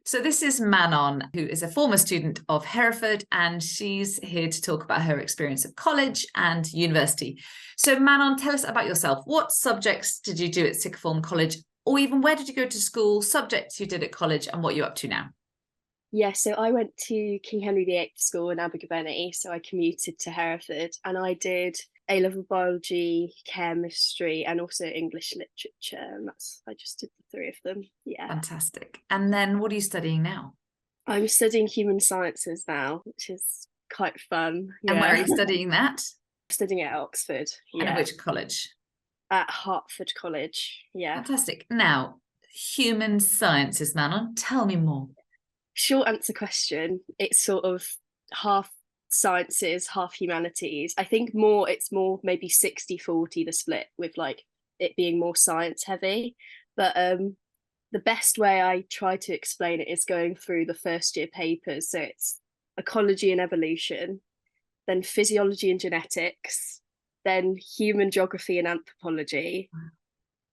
So this is Manon, who is a former student of Hereford, and she's here to talk about her experience of college and university. So Manon, tell us about yourself. What subjects did you do at sixth form college, or even where did you go to school, subjects you did at college, and what you're up to now? Yeah, so I went to King Henry VIII School in Abergavenny, so I commuted to Hereford and I did A-level biology, chemistry, and also English literature. And I just did the three of them. Yeah. Fantastic. And then what are you studying now? I'm studying human sciences now, which is quite fun. And where are Yeah. you studying that? Studying at Oxford. And at Yeah. which college? At Hertford College. Yeah. Fantastic. Now, human sciences, Manon, tell me more. Short answer question. It's sort of half sciences, half humanities. I think it's more maybe 60-40 the split, with like it being more science heavy. But the best way I try to explain it is going through the first year papers. So it's ecology and evolution, then physiology and genetics, then human geography and anthropology,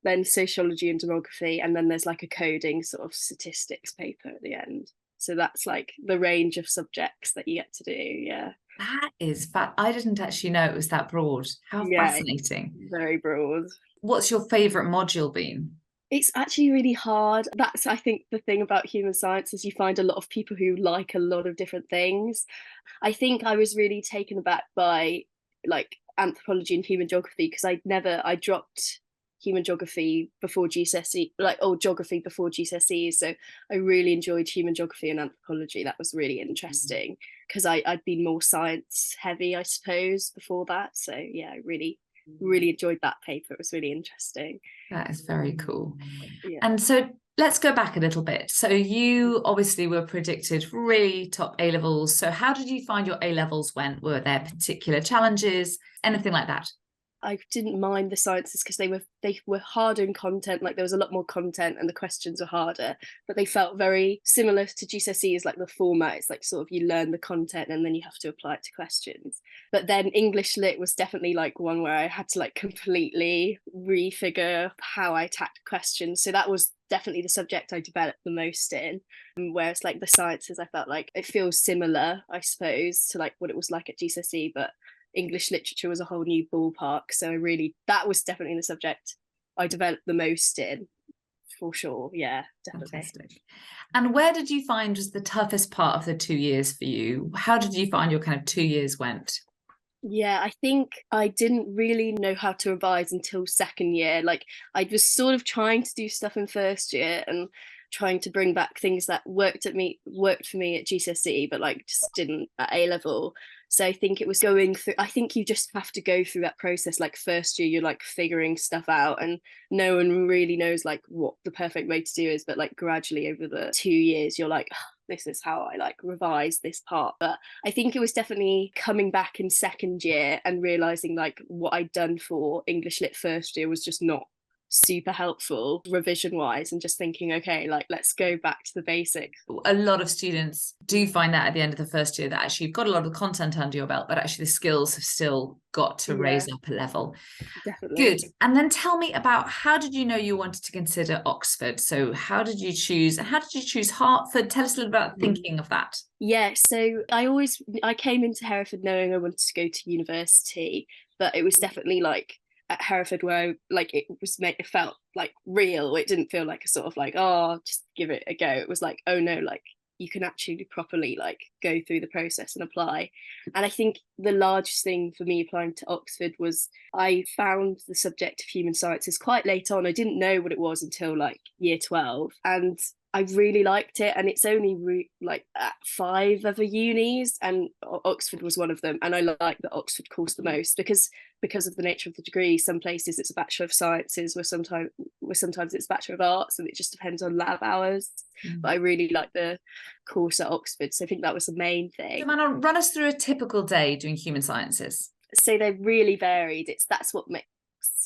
then sociology and demography, and then there's like a coding sort of statistics paper at the end. So that's like the range of subjects that you get to do. Yeah. That is I didn't actually know it was that broad. How Yeah, fascinating. very broad. What's your favourite module been? It's actually really hard. That's, I think, the thing about human science is you find a lot of people who like a lot of different things. I think I was really taken aback by like anthropology and human geography because I dropped human geography before GCSE, geography before GCSEs. So I really enjoyed human geography and anthropology. That was really interesting because I'd been more science heavy, I suppose, before that. So yeah, I really enjoyed that paper. It was really interesting. That is very cool. Yeah. And so let's go back a little bit. So you obviously were predicted really top A levels. So how did you find your A levels went? Were there particular challenges, anything like that? I didn't mind the sciences because they were harder in content. Like there was a lot more content and the questions were harder, but they felt very similar to GCSEs. Like the format is like sort of you learn the content and then you have to apply it to questions. But then English lit was definitely like one where I had to like completely refigure how I attacked questions. So that was definitely the subject I developed the most in. Whereas like the sciences, I felt like it feels similar, I suppose, to like what it was like at GCSE, but English literature was a whole new ballpark. So that was definitely the subject I developed the most in, for sure. Yeah, definitely. Fantastic. And where did you find was the toughest part of the 2 years for you? How did you find your kind of 2 years went? Yeah, I think I didn't really know how to revise until second year. Like I was sort of trying to do stuff in first year and trying to bring back things that worked for me at GCSE, but like just didn't at A level. So I think it was going through, I think you just have to go through that process. Like first year, you're like figuring stuff out and no one really knows like what the perfect way to do is. But like gradually over the 2 years, you're like, oh, this is how I like revise this part. But I think it was definitely coming back in second year and realizing like what I'd done for English lit first year was just not super helpful revision wise, and just thinking, okay, like let's go back to the basics. A lot of students do find that at the end of the first year that actually you've got a lot of content under your belt, but actually the skills have still got to raise up a level. Definitely. Good. And then tell me about, how did you know you wanted to consider Oxford? So how did you choose, and how did you choose Hertford? Tell us a little about thinking of that. Yeah, so I came into Hereford knowing I wanted to go to university, but it was definitely like at Hereford where it felt like real. It didn't feel like a sort of like, oh, just give it a go. It was like, oh no, like you can actually properly like go through the process and apply. And I think the largest thing for me applying to Oxford was I found the subject of human sciences quite late on. I didn't know what it was until like year 12, and I really liked it. And it's only like at 5 other unis, and Oxford was one of them. And I like the Oxford course the most because of the nature of the degree. Some places it's a Bachelor of Sciences, where sometimes it's Bachelor of Arts, and it just depends on lab hours. But I really like the course at Oxford, so I think that was the main thing. So Manon, run us through a typical day doing human sciences. So they're really varied. That's what makes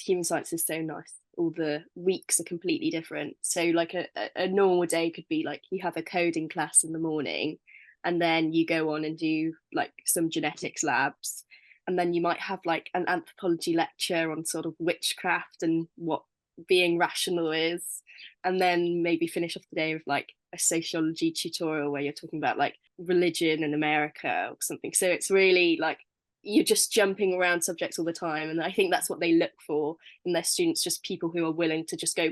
human sciences so nice. All the weeks are completely different. So like a normal day could be like you have a coding class in the morning, and then you go on and do like some genetics labs, and then you might have like an anthropology lecture on sort of witchcraft and what being rational is, and then maybe finish off the day with like a sociology tutorial where you're talking about like religion in America or something. So it's really like you're just jumping around subjects all the time, and I think that's what they look for in their students, just people who are willing to just go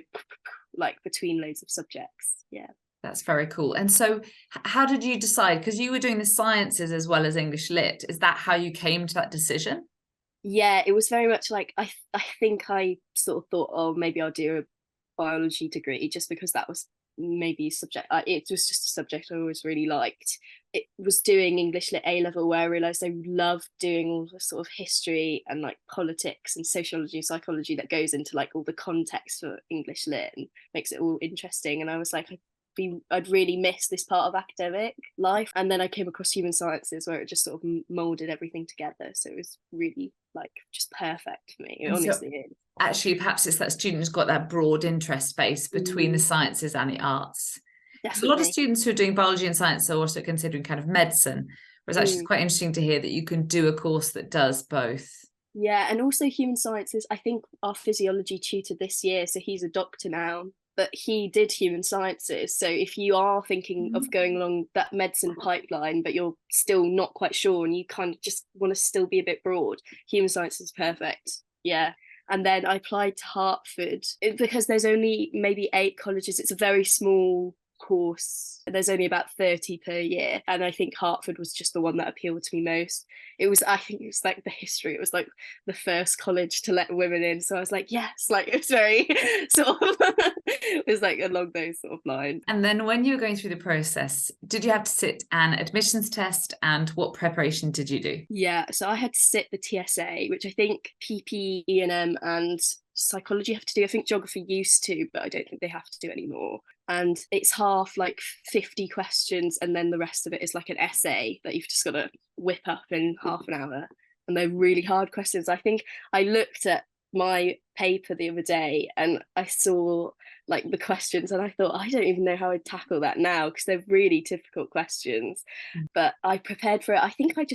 like between loads of subjects. Yeah, that's very cool. And so how did you decide, because you were doing the sciences as well as English Lit, is that how you came to that decision? Yeah, it was very much like I think I sort of thought, oh, maybe I'll do a biology degree, just because that was maybe a subject, it was just a subject I always really liked. It was doing English Lit A level where I realized I loved doing all the sort of history and like politics and sociology and psychology that goes into like all the context for English Lit and makes it all interesting. And I was like, I'd really miss this part of academic life. And then I came across human sciences where it just sort of molded everything together. So it was really like just perfect for me. It honestly is. Actually, perhaps it's that students got that broad interest space between the sciences and the arts. Definitely. A lot of students who are doing biology and science are also considering kind of medicine, whereas actually it's quite interesting to hear that you can do a course that does both. Yeah, and also human sciences. I think our physiology tutor this year, so he's a doctor now, but he did human sciences. So if you are thinking of going along that medicine pipeline, but you're still not quite sure and you kind of just want to still be a bit broad, human sciences is perfect. Yeah. And then I applied to Hertford because there's only maybe 8 colleges. It's a very small course. There's only about 30 per year. And I think Hertford was just the one that appealed to me most. I think it was like the history. It was like the first college to let women in. So I was like, yes, like it was very sort of, it was like along those sort of lines. And then when you were going through the process, did you have to sit an admissions test, and what preparation did you do? Yeah, so I had to sit the TSA, which I think PP, E&M and psychology have to do. I think geography used to, but I don't think they have to do anymore. And it's half like 50 questions, and then the rest of it is like an essay that you've just got to whip up in half an hour. And they're really hard questions. I think I looked at my paper the other day and I saw like the questions and I thought, I don't even know how I'd tackle that now, because they're really difficult questions. But I prepared for it. I think I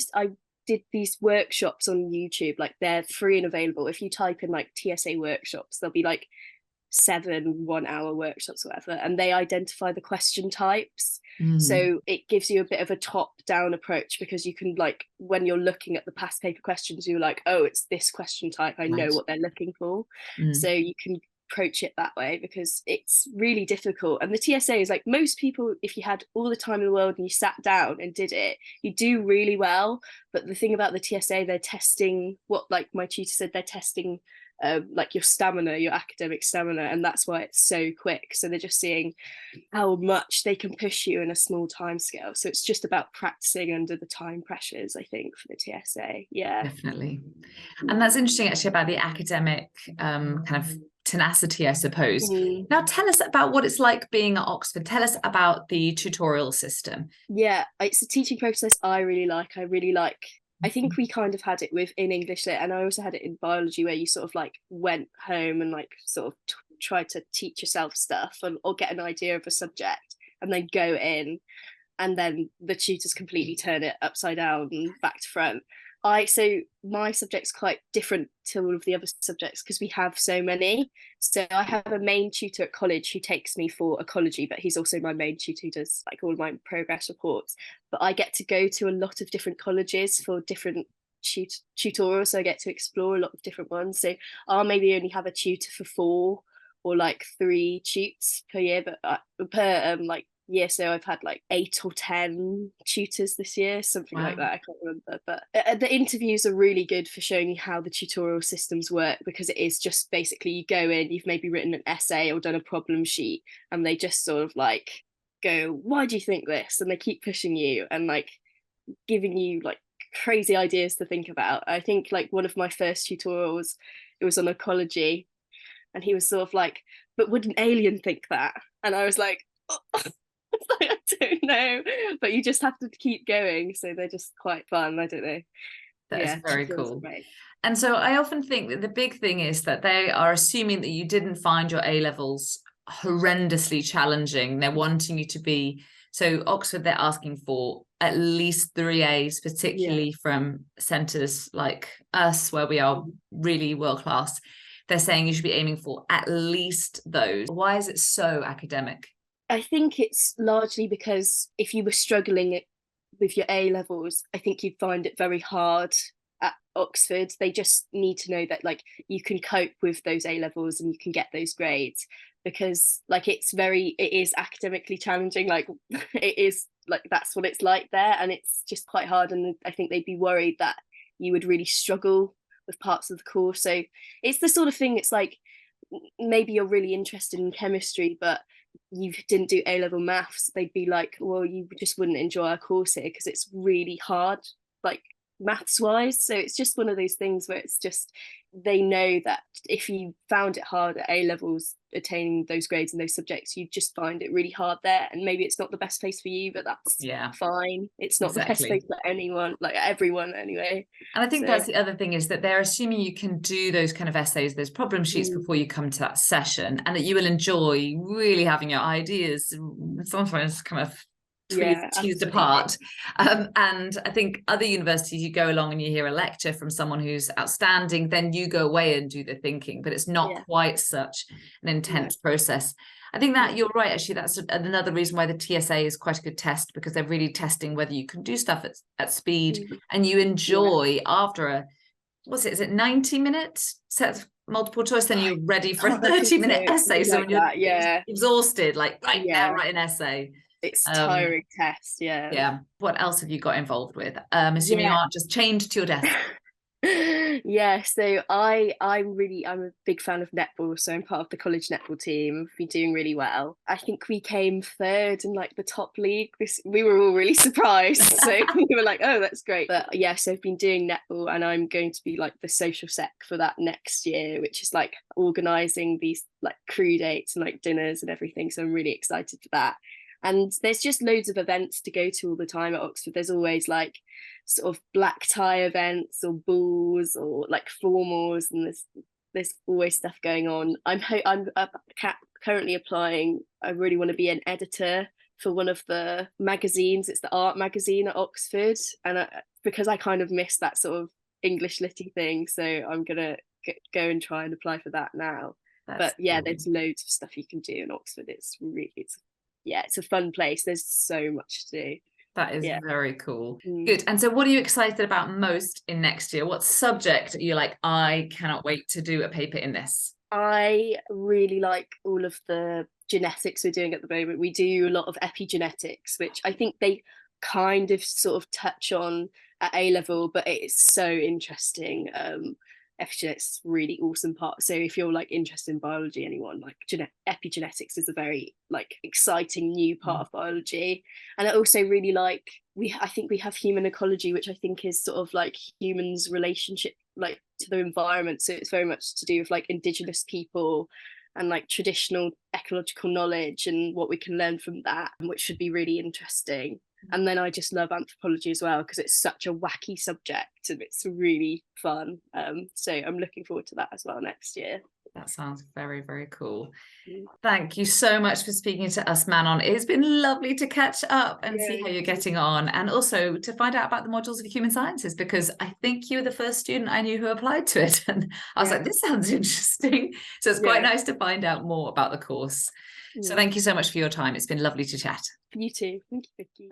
did these workshops on YouTube, like they're free and available. If you type in like TSA workshops, there'll be like 7 1-hour workshops or whatever, and they identify the question types. So it gives you a bit of a top-down approach, because you can, like, when you're looking at the past paper questions, you're like, oh, it's this question type, I know what they're looking for. So you can approach it that way, because it's really difficult. And the TSA is like, most people, if you had all the time in the world and you sat down and did it, you do really well. But the thing about the TSA, they're testing what, like my tutor said, they're testing like your stamina, your academic stamina, and that's why it's so quick. So they're just seeing how much they can push you in a small time scale. So it's just about practicing under the time pressures, I think, for the TSA. Yeah, definitely. And that's interesting actually about the academic kind of tenacity, I suppose. Now tell us about what it's like being at Oxford. Tell us about the tutorial system. Yeah, it's a teaching process I really like. I think we kind of had it in English Lit, and I also had it in biology, where you sort of like went home and like sort of tried to teach yourself stuff or get an idea of a subject, and then go in, and then the tutors completely turn it upside down and back to front. So my subject's quite different to all of the other subjects because we have so many. So I have a main tutor at college who takes me for ecology, but he's also my main tutor who does like all my progress reports. But I get to go to a lot of different colleges for different tutorials, so I get to explore a lot of different ones. So I'll maybe only have a tutor for 4 or like 3 tutes per year, but per like year. So I've had like 8 or 10 tutors this year, something like that. I can't remember, but the interviews are really good for showing you how the tutorial systems work, because it is just basically you go in, you've maybe written an essay or done a problem sheet, and they just sort of like go, why do you think this? And they keep pushing you and like giving you like crazy ideas to think about. I think like one of my first tutorials, it was on ecology, and he was sort of like, but would an alien think that? And I was like, oh. I don't know, but you just have to keep going. So they're just quite fun. I don't know. That's very cool. Great. And so I often think that the big thing is that they are assuming that you didn't find your A levels horrendously challenging. They're wanting you to be, so Oxford, they're asking for at least 3 A's, particularly from centres like us, where we are really world class. They're saying you should be aiming for at least those. Why is it so academic? I think it's largely because if you were struggling with your A levels, I think you'd find it very hard at Oxford. They just need to know that like you can cope with those A levels and you can get those grades, because like it is academically challenging. Like it is like that's what it's like there, and it's just quite hard. And I think they'd be worried that you would really struggle with parts of the course. So it's the sort of thing, it's like maybe you're really interested in chemistry, but you didn't do A-level maths, they'd be like, well, you just wouldn't enjoy our course here because it's really hard, like maths wise. So it's just one of those things where it's just, they know that if you found it hard at A levels attaining those grades in those subjects, you just find it really hard there, and maybe it's not the best place for you, but that's fine. It's not the best place for anyone, like everyone anyway. And I think that's the other thing, is that they're assuming you can do those kind of essays, those problem sheets before you come to that session, and that you will enjoy really having your ideas sometimes kind of teased apart. And I think other universities, you go along and you hear a lecture from someone who's outstanding, then you go away and do the thinking, but it's not quite such an intense process. I think that you're right, actually. That's another reason why the TSA is quite a good test, because they're really testing whether you can do stuff at speed and you enjoy after is it 90 minutes set of multiple choice, then you're ready for a 30-minute essay. So when you're exhausted, like now write an essay. It's tiring test. What else have you got involved with? Assuming you aren't just chained to your desk. So I'm a big fan of netball, so I'm part of the college netball team. We've been doing really well. I think we came third in like the top league. We were all really surprised, so we were like, oh, that's great. But so I've been doing netball, and I'm going to be like the social sec for that next year, which is like organizing these like crew dates and like dinners and everything, so I'm really excited for that. And there's just loads of events to go to all the time at Oxford. There's always like sort of black tie events or balls or like formals, and there's always stuff going on. I'm currently applying. I really want to be an editor for one of the magazines. It's the art magazine at Oxford, and because I kind of miss that sort of English litty thing, so I'm gonna go and try and apply for that now. But cool. There's loads of stuff you can do in Oxford. It's a fun place. There's so much to do. That is very cool. Good. And so what are you excited about most in next year? What subject are you like, I cannot wait to do a paper in this? I really like all of the genetics we're doing at the moment. We do a lot of epigenetics, which I think they kind of sort of touch on at A level, but it's so interesting. Epigenetics really awesome part. So if you're like interested in biology, anyone, like epigenetics is a very like exciting new part of biology. And I also really like, I think we have human ecology, which I think is sort of like humans' relationship like to the environment. So it's very much to do with like indigenous people and like traditional ecological knowledge and what we can learn from that, which should be really interesting. And then I just love anthropology as well, because it's such a wacky subject and it's really fun. So I'm looking forward to that as well next year. That sounds very, very cool. Thank you so much for speaking to us, Manon. It's been lovely to catch up and see how you're getting on, and also to find out about the modules of human sciences, because I think you were the first student I knew who applied to it. And I was like, this sounds interesting. So it's quite nice to find out more about the course. So thank you so much for your time. It's been lovely to chat. You too. Thank you, Vicky.